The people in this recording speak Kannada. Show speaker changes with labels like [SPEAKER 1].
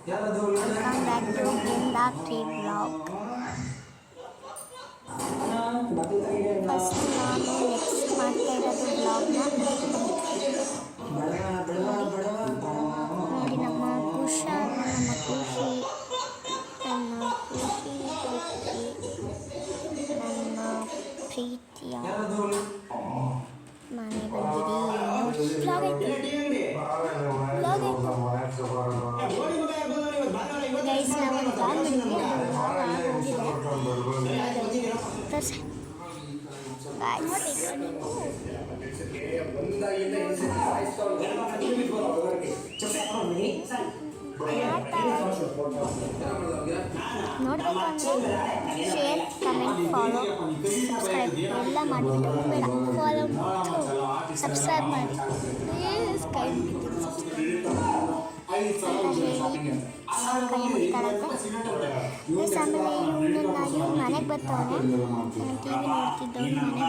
[SPEAKER 1] Welcome back to Brinda Tree Vlog. First ನಾನು ನೆಕ್ಸ್ಟ್ ಮಾಡ್ತಾ ಇರೋದು ವ್ಲಾಗ್ನ ನೋಡಿ. ನಮ್ಮ ಖುಷಿ ನನ್ನ ಪ್ರೀತಿಯ ಮನೆ ಬಂದಿದೆ ಗೈಸ್. ನಾವು ನೋಡ್ಬೇಕಂದ್ರೆ ಶೇರ್, ಕಮೆಂಟ್, ಫಾಲೋ, ಸಬ್ಸ್ಕ್ರೈಬ್ ಎಲ್ಲ ಮಾಡಿಬಿಟ್ಟು ಬೇಡ ಫಾಲೋ ಸಬ್ಸ್ಕ್ರೈಬ್ ಮಾಡಿ ಪ್ಲೀಸ್. ಕೈ ಕೈ ಮುಗಿತಾರಂತೆ ಪ್ಲೀಸ್. ಆಮೇಲೆ ಇವ್ನು ಮನೆಗೆ ಬರ್ತಾವನೆ, ಟಿ ವಿ ನೋಡ್ತಿದ್ದವ್ರು ಮನೆಗೆ